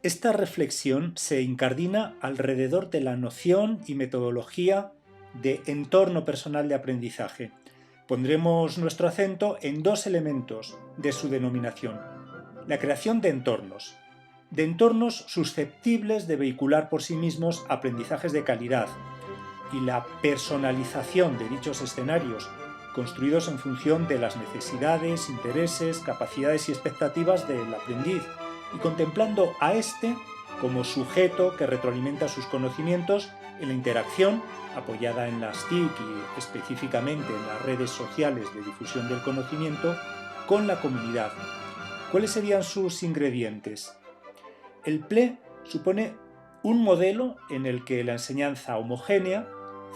Esta reflexión se incardina alrededor de la noción y metodología de entorno personal de aprendizaje. Pondremos nuestro acento en dos elementos de su denominación: la creación de entornos susceptibles de vehicular por sí mismos aprendizajes de calidad, y la personalización de dichos escenarios, construidos en función de las necesidades, intereses, capacidades y expectativas del aprendiz, y contemplando a éste como sujeto que retroalimenta sus conocimientos en la interacción, apoyada en las TIC y específicamente en las redes sociales de difusión del conocimiento, con la comunidad. ¿Cuáles serían sus ingredientes? El PLE supone un modelo en el que la enseñanza homogénea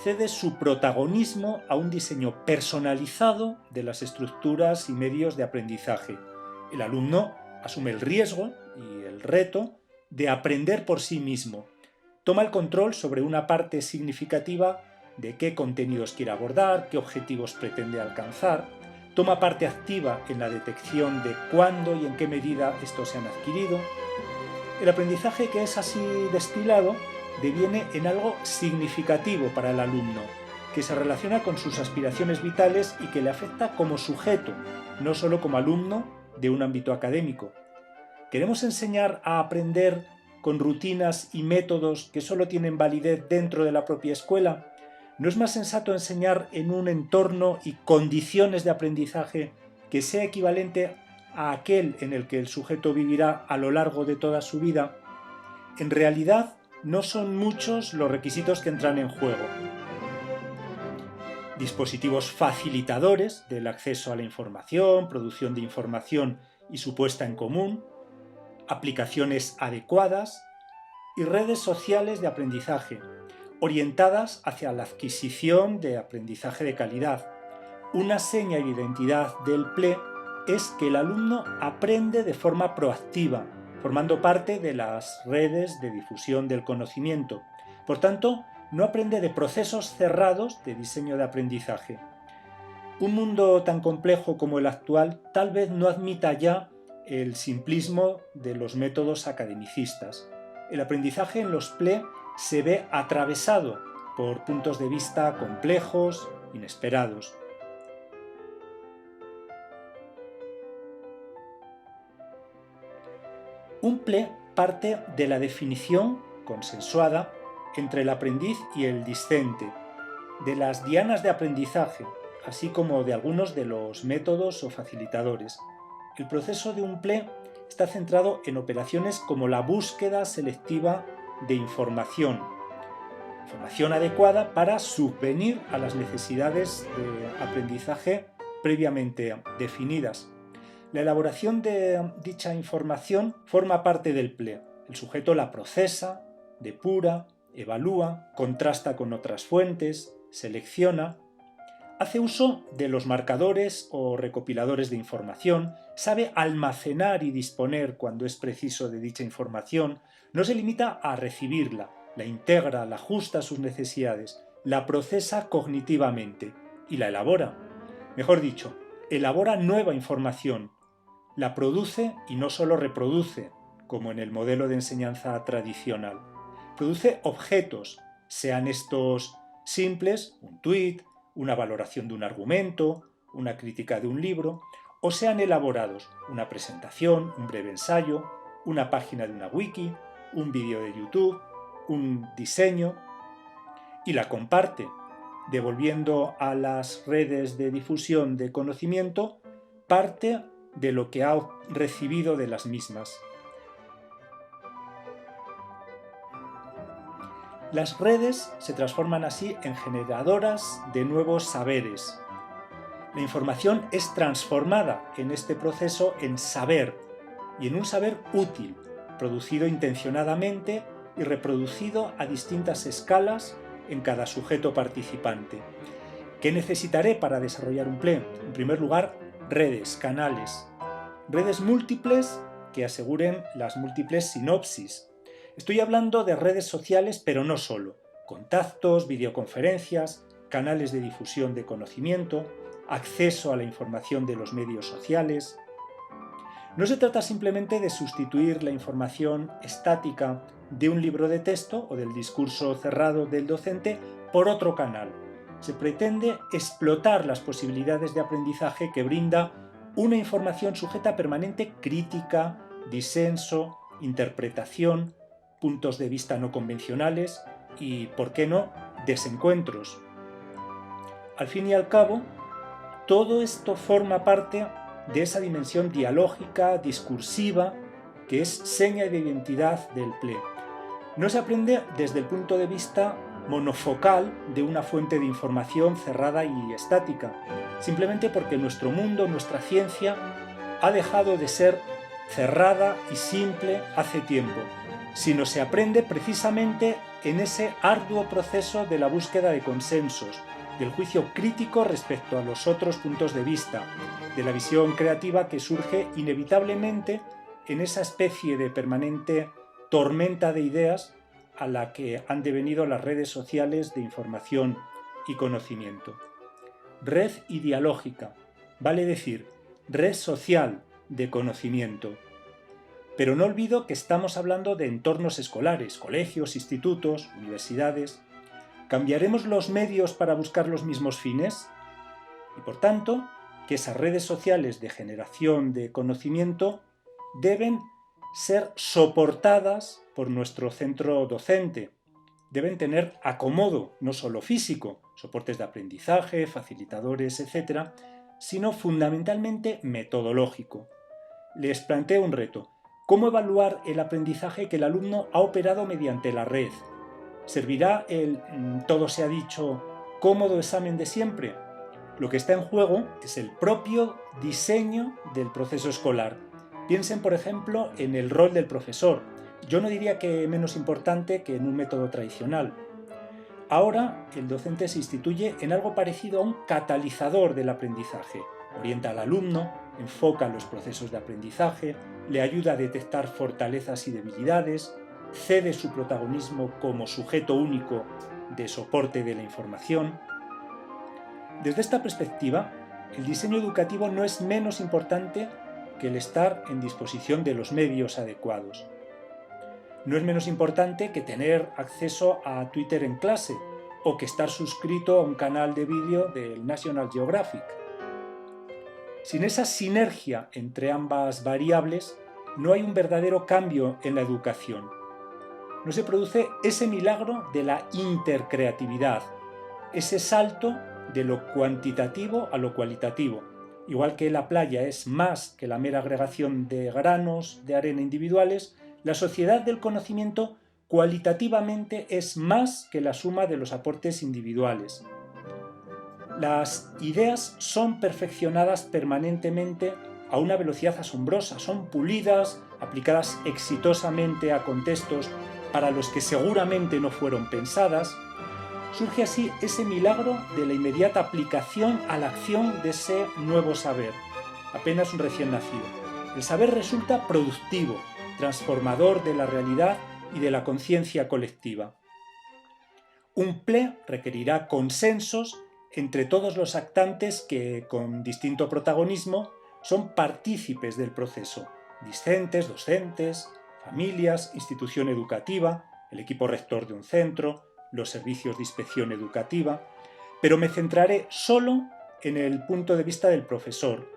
cede su protagonismo a un diseño personalizado de las estructuras y medios de aprendizaje. El alumno asume el riesgo y el reto de aprender por sí mismo. Toma el control sobre una parte significativa de qué contenidos quiere abordar, qué objetivos pretende alcanzar. Toma parte activa en la detección de cuándo y en qué medida estos se han adquirido. El aprendizaje que es así destilado deviene en algo significativo para el alumno, que se relaciona con sus aspiraciones vitales y que le afecta como sujeto, no solo como alumno de un ámbito académico. ¿Queremos enseñar a aprender con rutinas y métodos que solo tienen validez dentro de la propia escuela? ¿No es más sensato enseñar en un entorno y condiciones de aprendizaje que sea equivalente a aquel en el que el sujeto vivirá a lo largo de toda su vida? En realidad, no son muchos los requisitos que entran en juego. Dispositivos facilitadores del acceso a la información, producción de información y su puesta en común, aplicaciones adecuadas y redes sociales de aprendizaje, orientadas hacia la adquisición de aprendizaje de calidad. Una seña y identidad del PLE es que el alumno aprende de forma proactiva, formando parte de las redes de difusión del conocimiento. Por tanto, no aprende de procesos cerrados de diseño de aprendizaje. Un mundo tan complejo como el actual tal vez no admita ya el simplismo de los métodos academicistas. El aprendizaje en los PLE se ve atravesado por puntos de vista complejos, inesperados. Un PLE parte de la definición consensuada entre el aprendiz y el discente, de las dianas de aprendizaje, así como de algunos de los métodos o facilitadores. El proceso de un PLE está centrado en operaciones como la búsqueda selectiva de información adecuada para subvenir a las necesidades de aprendizaje previamente definidas. La elaboración de dicha información forma parte del PLE. El sujeto la procesa, depura, evalúa, contrasta con otras fuentes, selecciona, hace uso de los marcadores o recopiladores de información, sabe almacenar y disponer cuando es preciso de dicha información, no se limita a recibirla, la integra, la ajusta a sus necesidades, la procesa cognitivamente y la elabora. Mejor dicho, elabora nueva información, la produce y no solo reproduce, como en el modelo de enseñanza tradicional. Produce objetos, sean estos simples, un tuit, una valoración de un argumento, una crítica de un libro, o sean elaborados, una presentación, un breve ensayo, una página de una wiki, un vídeo de YouTube, un diseño, y la comparte, devolviendo a las redes de difusión de conocimiento parte de lo que ha recibido de las mismas. Las redes se transforman así en generadoras de nuevos saberes. La información es transformada en este proceso en saber, y en un saber útil, producido intencionadamente y reproducido a distintas escalas en cada sujeto participante. ¿Qué necesitaré para desarrollar un PLE? En primer lugar, redes, canales. Redes múltiples que aseguren las múltiples sinopsis. Estoy hablando de redes sociales, pero no solo. Contactos, videoconferencias, canales de difusión de conocimiento, acceso a la información de los medios sociales. No se trata simplemente de sustituir la información estática de un libro de texto o del discurso cerrado del docente por otro canal. Se pretende explotar las posibilidades de aprendizaje que brinda una información sujeta a permanente crítica, disenso, interpretación, puntos de vista no convencionales y, ¿por qué no?, desencuentros. Al fin y al cabo, todo esto forma parte de esa dimensión dialógica, discursiva, que es seña de identidad del PLE. No se aprende desde el punto de vista monofocal de una fuente de información cerrada y estática, simplemente porque nuestro mundo, nuestra ciencia, ha dejado de ser cerrada y simple hace tiempo, sino se aprende precisamente en ese arduo proceso de la búsqueda de consensos, del juicio crítico respecto a los otros puntos de vista, de la visión creativa que surge inevitablemente en esa especie de permanente tormenta de ideas a la que han devenido las redes sociales de información y conocimiento. Red ideológica, vale decir, red social de conocimiento. Pero no olvido que estamos hablando de entornos escolares, colegios, institutos, universidades. ¿Cambiaremos los medios para buscar los mismos fines? Y por tanto, que esas redes sociales de generación de conocimiento deben ser soportadas por nuestro centro docente. Deben tener acomodo, no solo físico, soportes de aprendizaje, facilitadores, etc., sino fundamentalmente metodológico. Les planteo un reto. ¿Cómo evaluar el aprendizaje que el alumno ha operado mediante la red? ¿Servirá el, todo se ha dicho, cómodo examen de siempre? Lo que está en juego es el propio diseño del proceso escolar. Piensen, por ejemplo, en el rol del profesor. Yo no diría que menos importante que en un método tradicional. Ahora, el docente se instituye en algo parecido a un catalizador del aprendizaje. Orienta al alumno, enfoca los procesos de aprendizaje, le ayuda a detectar fortalezas y debilidades, cede su protagonismo como sujeto único de soporte de la información. Desde esta perspectiva, el diseño educativo no es menos importante que el estar en disposición de los medios adecuados. No es menos importante que tener acceso a Twitter en clase o que estar suscrito a un canal de vídeo del National Geographic. Sin esa sinergia entre ambas variables, no hay un verdadero cambio en la educación. No se produce ese milagro de la intercreatividad, ese salto de lo cuantitativo a lo cualitativo. Igual que la playa es más que la mera agregación de granos de arena individuales, la sociedad del conocimiento cualitativamente es más que la suma de los aportes individuales. Las ideas son perfeccionadas permanentemente a una velocidad asombrosa, son pulidas, aplicadas exitosamente a contextos para los que seguramente no fueron pensadas. Surge así ese milagro de la inmediata aplicación a la acción de ese nuevo saber, apenas un recién nacido. El saber resulta productivo, transformador de la realidad y de la conciencia colectiva. Un PLE requerirá consensos entre todos los actantes que, con distinto protagonismo, son partícipes del proceso: discentes, docentes, familias, institución educativa, el equipo rector de un centro, los servicios de inspección educativa, pero me centraré solo en el punto de vista del profesor.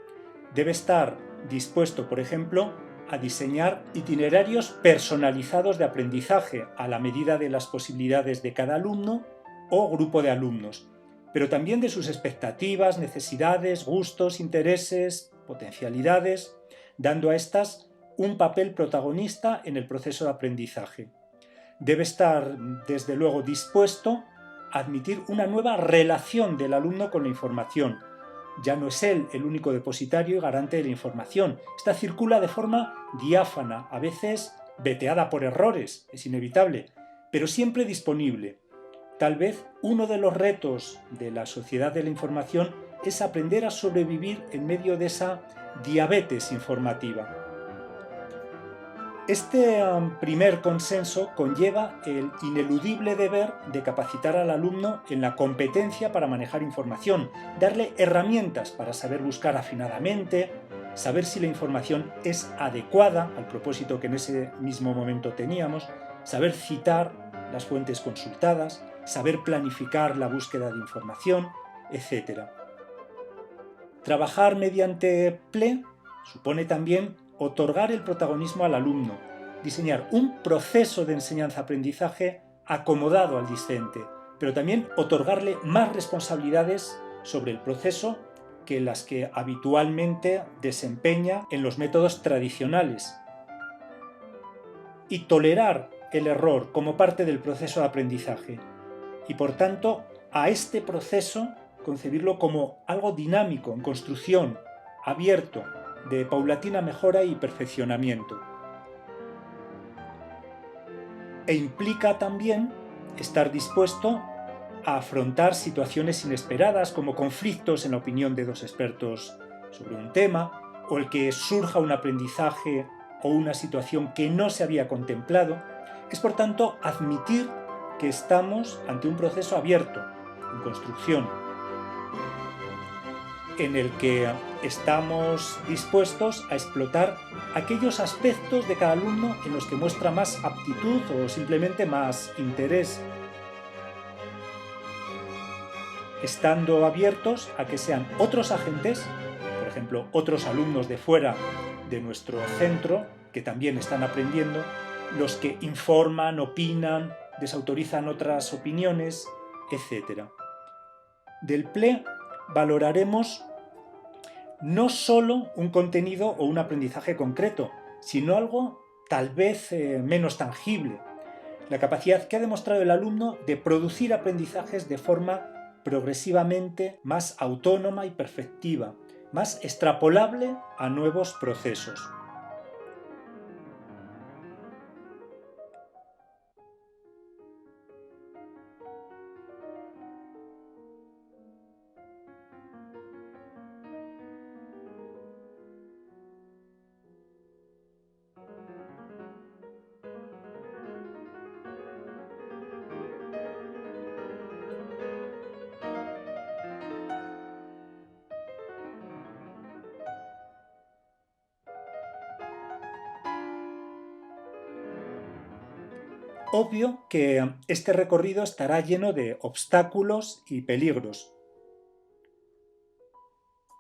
Debe estar dispuesto, por ejemplo, a diseñar itinerarios personalizados de aprendizaje a la medida de las posibilidades de cada alumno o grupo de alumnos, pero también de sus expectativas, necesidades, gustos, intereses, potencialidades, dando a estas un papel protagonista en el proceso de aprendizaje. Debe estar, desde luego, dispuesto a admitir una nueva relación del alumno con la información. Ya no es él el único depositario y garante de la información. Esta circula de forma diáfana, a veces veteada por errores, es inevitable, pero siempre disponible. Tal vez uno de los retos de la sociedad de la información es aprender a sobrevivir en medio de esa diabetes informativa. Este primer consenso conlleva el ineludible deber de capacitar al alumno en la competencia para manejar información, darle herramientas para saber buscar afinadamente, saber si la información es adecuada al propósito que en ese mismo momento teníamos, saber citar las fuentes consultadas, saber planificar la búsqueda de información, etc. Trabajar mediante PLE supone también otorgar el protagonismo al alumno, diseñar un proceso de enseñanza-aprendizaje acomodado al discente, pero también otorgarle más responsabilidades sobre el proceso que las que habitualmente desempeña en los métodos tradicionales. Y tolerar el error como parte del proceso de aprendizaje. Y por tanto, a este proceso concebirlo como algo dinámico, en construcción, abierto, de paulatina mejora y perfeccionamiento. E implica también estar dispuesto a afrontar situaciones inesperadas como conflictos en la opinión de dos expertos sobre un tema, o el que surja un aprendizaje o una situación que no se había contemplado. Es por tanto admitir que estamos ante un proceso abierto, en construcción, en el que estamos dispuestos a explotar aquellos aspectos de cada alumno en los que muestra más aptitud o simplemente más interés, estando abiertos a que sean otros agentes, por ejemplo, otros alumnos de fuera de nuestro centro, que también están aprendiendo, los que informan, opinan, desautorizan otras opiniones, etc. Del PLE valoraremos no solo un contenido o un aprendizaje concreto, sino algo tal vez menos tangible, la capacidad que ha demostrado el alumno de producir aprendizajes de forma progresivamente más autónoma y perfectiva, más extrapolable a nuevos procesos. Obvio que este recorrido estará lleno de obstáculos y peligros.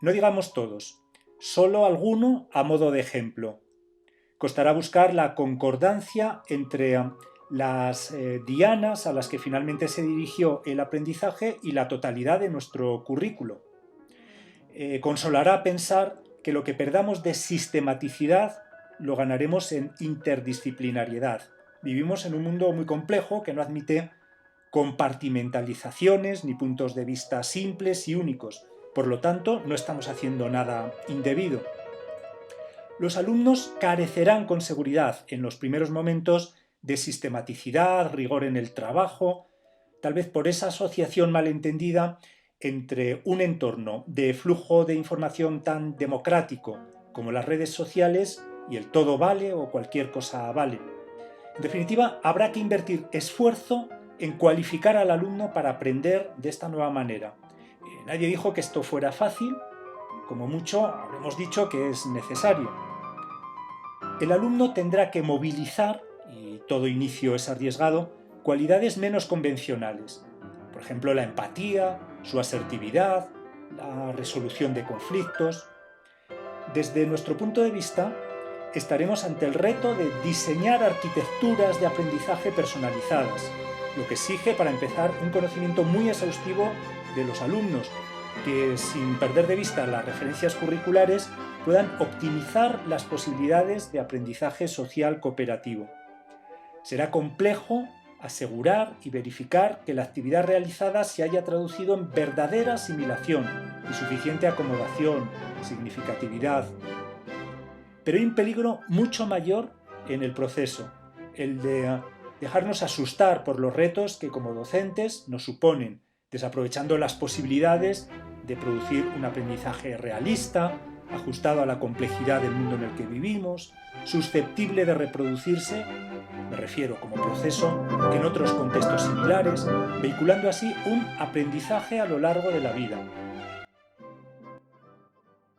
No digamos todos, solo alguno a modo de ejemplo. Costará buscar la concordancia entre las dianas a las que finalmente se dirigió el aprendizaje y la totalidad de nuestro currículo. Consolará pensar que lo que perdamos de sistematicidad lo ganaremos en interdisciplinariedad. Vivimos en un mundo muy complejo que no admite compartimentalizaciones ni puntos de vista simples y únicos. Por lo tanto, no estamos haciendo nada indebido. Los alumnos carecerán con seguridad en los primeros momentos de sistematicidad, rigor en el trabajo, tal vez por esa asociación malentendida entre un entorno de flujo de información tan democrático como las redes sociales y el todo vale o cualquier cosa vale. En definitiva, habrá que invertir esfuerzo en cualificar al alumno para aprender de esta nueva manera. Nadie dijo que esto fuera fácil, como mucho habremos dicho que es necesario. El alumno tendrá que movilizar, y todo inicio es arriesgado, cualidades menos convencionales. Por ejemplo, la empatía, su asertividad, la resolución de conflictos. Desde nuestro punto de vista, estaremos ante el reto de diseñar arquitecturas de aprendizaje personalizadas, lo que exige, para empezar, un conocimiento muy exhaustivo de los alumnos, que sin perder de vista las referencias curriculares puedan optimizar las posibilidades de aprendizaje social cooperativo. Será complejo asegurar y verificar que la actividad realizada se haya traducido en verdadera asimilación y suficiente acomodación, significatividad. Pero hay un peligro mucho mayor en el proceso, el de dejarnos asustar por los retos que como docentes nos suponen, desaprovechando las posibilidades de producir un aprendizaje realista, ajustado a la complejidad del mundo en el que vivimos, susceptible de reproducirse, me refiero como proceso, en otros contextos similares, vehiculando así un aprendizaje a lo largo de la vida,